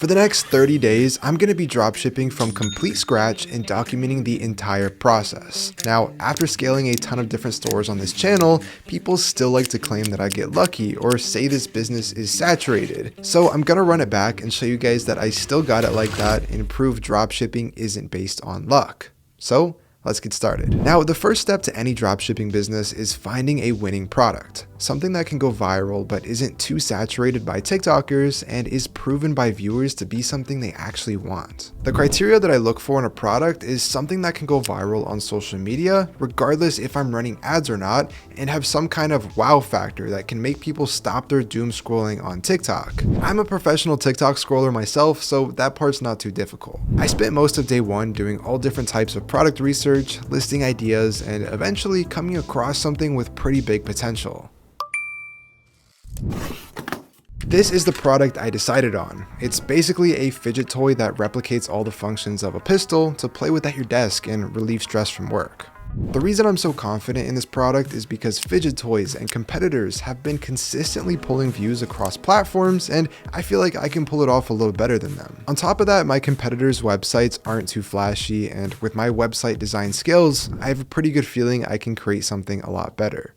For the next 30 days, I'm going to be dropshipping from complete scratch and documenting the entire process. Now, after scaling a ton of different stores on this channel, people still like to claim that I get lucky or say this business is saturated. So I'm going to run it back and show you guys that I still got it like that and prove dropshipping isn't based on luck. So let's get started. Now, the first step to any dropshipping business is finding a winning product, something that can go viral but isn't too saturated by TikTokers and is proven by viewers to be something they actually want. The criteria that I look for in a product is something that can go viral on social media, regardless if I'm running ads or not, and have some kind of wow factor that can make people stop their doom scrolling on TikTok. I'm a professional TikTok scroller myself, so that part's not too difficult. I spent most of day one doing all different types of product research, listing ideas, and eventually coming across something with pretty big potential. This is the product I decided on. It's basically a fidget toy that replicates all the functions of a pistol to play with at your desk and relieve stress from work. The reason I'm so confident in this product is because fidget toys and competitors have been consistently pulling views across platforms, and I feel like I can pull it off a little better than them. On top of that, my competitors' websites aren't too flashy, and with my website design skills, I have a pretty good feeling I can create something a lot better.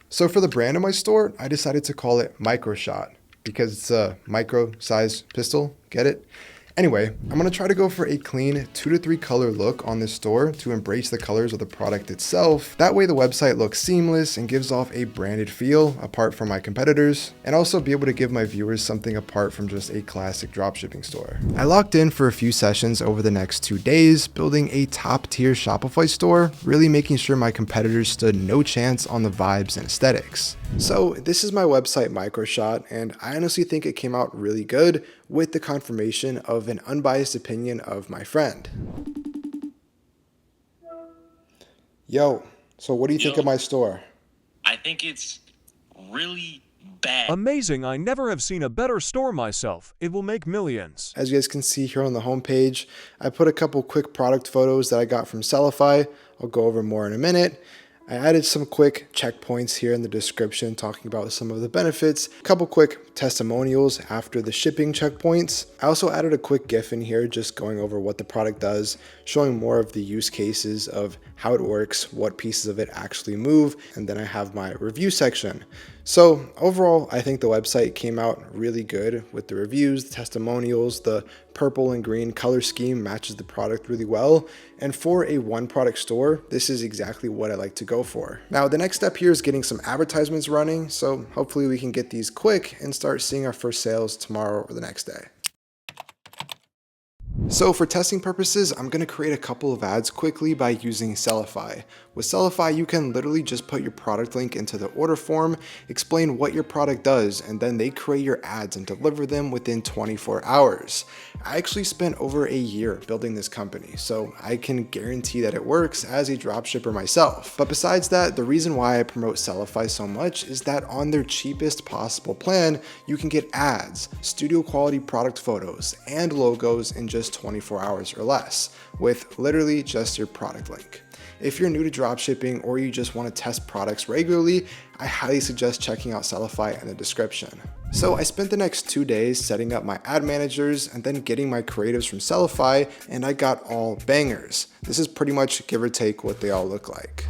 So for the brand of my store, I decided to call it Microshot because it's a micro-sized pistol, get it? Anyway, I'm going to try to go for a clean 2 to 3 color look on this store to embrace the colors of the product itself. That way the website looks seamless and gives off a branded feel apart from my competitors, and also be able to give my viewers something apart from just a classic dropshipping store. I locked in for a few sessions over the next 2 days, building a top tier Shopify store, really making sure my competitors stood no chance on the vibes and aesthetics. So this is my website Microshot, and I honestly think it came out really good with the confirmation of an unbiased opinion of my friend. Yo, so what do you think of my store? I think it's really bad. Amazing, I never have seen a better store myself. It will make millions. As you guys can see here on the homepage, I put a couple quick product photos that I got from Sellify. I'll go over more in a minute. I added some quick checkpoints here in the description talking about some of the benefits, a couple quick testimonials after the shipping checkpoints. I also added a quick GIF in here just going over what the product does, showing more of the use cases of how it works, what pieces of it actually move, and then I have my review section. So overall, I think the website came out really good with the reviews, the testimonials, the purple and green color scheme matches the product really well. And for a one product store, this is exactly what I like to go for. Now, the next step here is getting some advertisements running. So hopefully we can get these quick and start seeing our first sales tomorrow or the next day. So for testing purposes, I'm going to create a couple of ads quickly by using Sellify. With Sellify, you can literally just put your product link into the order form, explain what your product does, and then they create your ads and deliver them within 24 hours. I actually spent over a year building this company, so I can guarantee that it works as a dropshipper myself. But besides that, the reason why I promote Sellify so much is that on their cheapest possible plan, you can get ads, studio quality product photos, and logos in just 24 hours or less, with literally just your product link. If you're new to dropshipping or you just want to test products regularly, I highly suggest checking out Sellify in the description. So I spent the next 2 days setting up my ad managers and then getting my creatives from Sellify, and I got all bangers. This is pretty much give or take what they all look like.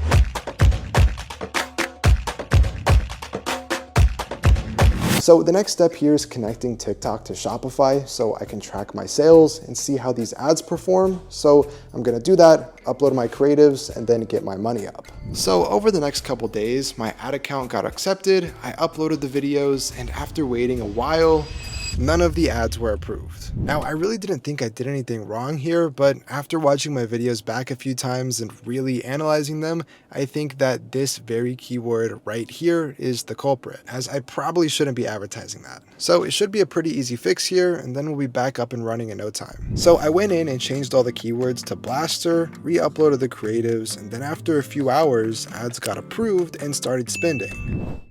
So the next step here is connecting TikTok to Shopify so I can track my sales and see how these ads perform. So I'm gonna do that, upload my creatives, and then get my money up. So over the next couple days, my ad account got accepted, I uploaded the videos, and after waiting a while, none of the ads were approved. Now, I really didn't think I did anything wrong here, but after watching my videos back a few times and really analyzing them, I think that this very keyword right here is the culprit, as I probably shouldn't be advertising that. So it should be a pretty easy fix here, and then we'll be back up and running in no time. So I went in and changed all the keywords to Blaster, re-uploaded the creatives, and then after a few hours, ads got approved and started spending.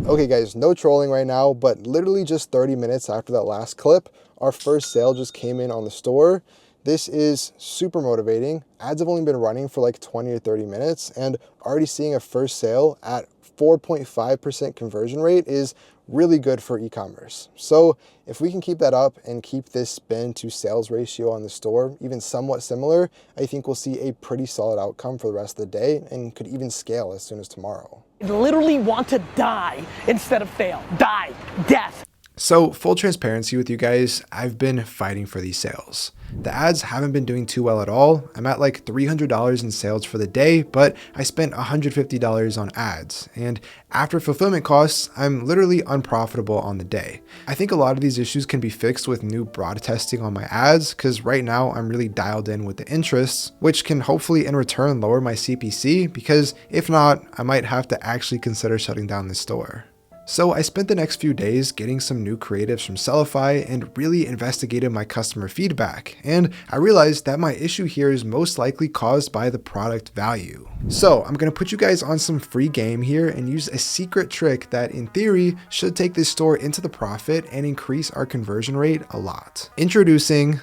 Okay guys, no trolling right now, but literally just 30 minutes after that last clip, our first sale just came in on the store. This is super motivating. Ads have only been running for like 20 or 30 minutes and already seeing a first sale at 4.5% conversion rate is really good for e-commerce. So if we can keep that up and keep this spend to sales ratio on the store even somewhat similar, I think we'll see a pretty solid outcome for the rest of the day and could even scale as soon as tomorrow. I literally want to die instead of fail. Die. Death. So full transparency with you guys, I've been fighting for these sales. The ads haven't been doing too well at all. I'm at like $300 in sales for the day, but I spent $150 on ads. And after fulfillment costs, I'm literally unprofitable on the day. I think a lot of these issues can be fixed with new broad testing on my ads, because right now I'm really dialed in with the interests, which can hopefully in return lower my CPC, because if not, I might have to actually consider shutting down this store. So I spent the next few days getting some new creatives from Sellify and really investigated my customer feedback. And I realized that my issue here is most likely caused by the product value. So I'm going to put you guys on some free game here and use a secret trick that in theory should take this store into the profit and increase our conversion rate a lot. Introducing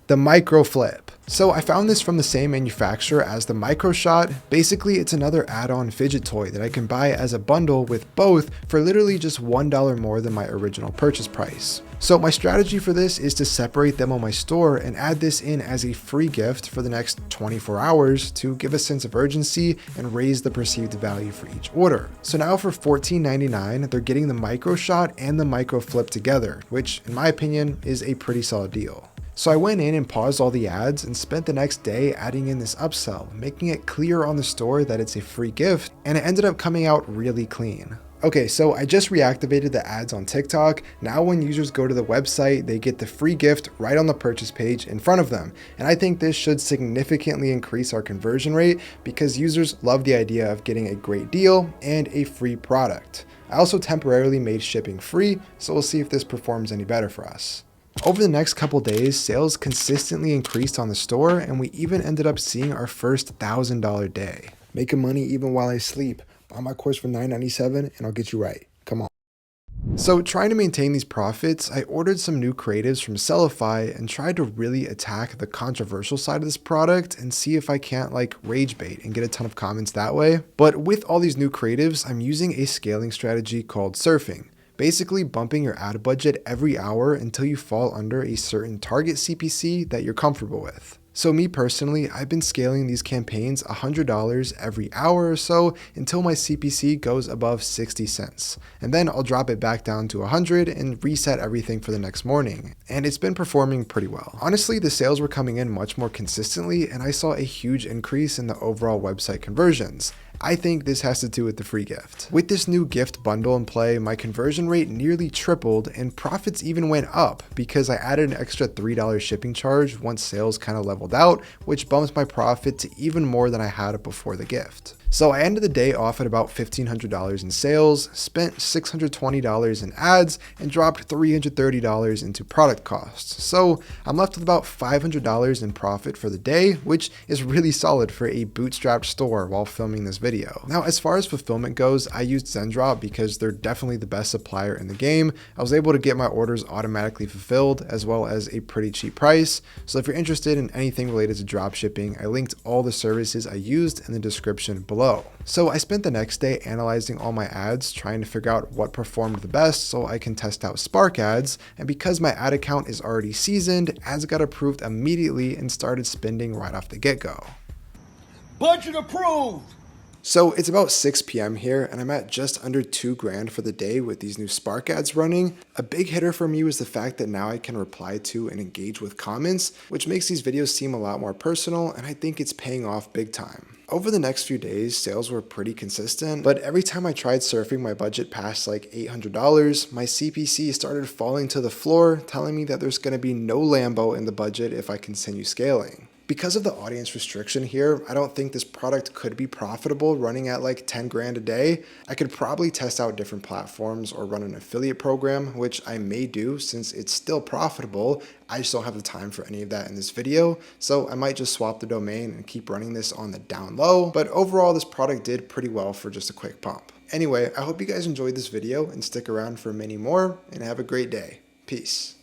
the micro flip. So I found this from the same manufacturer as the Micro Shot. Basically, it's another add-on fidget toy that I can buy as a bundle with both for literally just $1 more than my original purchase price. So my strategy for this is to separate them on my store and add this in as a free gift for the next 24 hours to give a sense of urgency and raise the perceived value for each order. So now for $14.99, they're getting the Micro Shot and the Micro Flip together, which in my opinion is a pretty solid deal. So I went in and paused all the ads and spent the next day adding in this upsell, making it clear on the store that it's a free gift, and it ended up coming out really clean. Okay, so I just reactivated the ads on TikTok. Now when users go to the website, they get the free gift right on the purchase page in front of them. And I think this should significantly increase our conversion rate because users love the idea of getting a great deal and a free product. I also temporarily made shipping free, so we'll see if this performs any better for us. Over the next couple days, sales consistently increased on the store, and we even ended up seeing our first $1,000 day. Making money even while I sleep. Buy my course for $9.97 and I'll get you right. Come on. So trying to maintain these profits, I ordered some new creatives from Sellify and tried to really attack the controversial side of this product and see if I can't like rage bait and get a ton of comments that way. But with all these new creatives, I'm using a scaling strategy called surfing. Basically bumping your ad budget every hour until you fall under a certain target CPC that you're comfortable with. So me personally, I've been scaling these campaigns $100 every hour or so until my CPC goes above 60 cents. And then I'll drop it back down to 100 and reset everything for the next morning. And it's been performing pretty well. Honestly, the sales were coming in much more consistently and I saw a huge increase in the overall website conversions. I think this has to do with the free gift. With this new gift bundle in play, my conversion rate nearly tripled and profits even went up because I added an extra $3 shipping charge once sales kind of leveled out, which bumps my profit to even more than I had before the gift. So I ended the day off at about $1,500 in sales, spent $620 in ads, and dropped $330 into product costs. So I'm left with about $500 in profit for the day, which is really solid for a bootstrapped store while filming this video. Now, as far as fulfillment goes, I used Zendrop because they're definitely the best supplier in the game. I was able to get my orders automatically fulfilled as well as a pretty cheap price. So if you're interested in anything related to dropshipping, I linked all the services I used in the description below. So I spent the next day analyzing all my ads, trying to figure out what performed the best so I can test out Spark ads. And because my ad account is already seasoned, ads got approved immediately and started spending right off the get-go. Budget approved! So it's about 6 p.m. here and I'm at just under $2,000 for the day with these new Spark ads running. A big hitter for me was the fact that now I can reply to and engage with comments, which makes these videos seem a lot more personal, and I think it's paying off big time. Over the next few days, sales were pretty consistent, but every time I tried surfing my budget past like $800, my CPC started falling to the floor, telling me that there's going to be no Lambo in the budget if I continue scaling. Because of the audience restriction here, I don't think this product could be profitable running at like 10 grand a day. I could probably test out different platforms or run an affiliate program, which I may do since it's still profitable. I just don't have the time for any of that in this video. So I might just swap the domain and keep running this on the down low. But overall, this product did pretty well for just a quick pump. Anyway, I hope you guys enjoyed this video and stick around for many more and have a great day. Peace.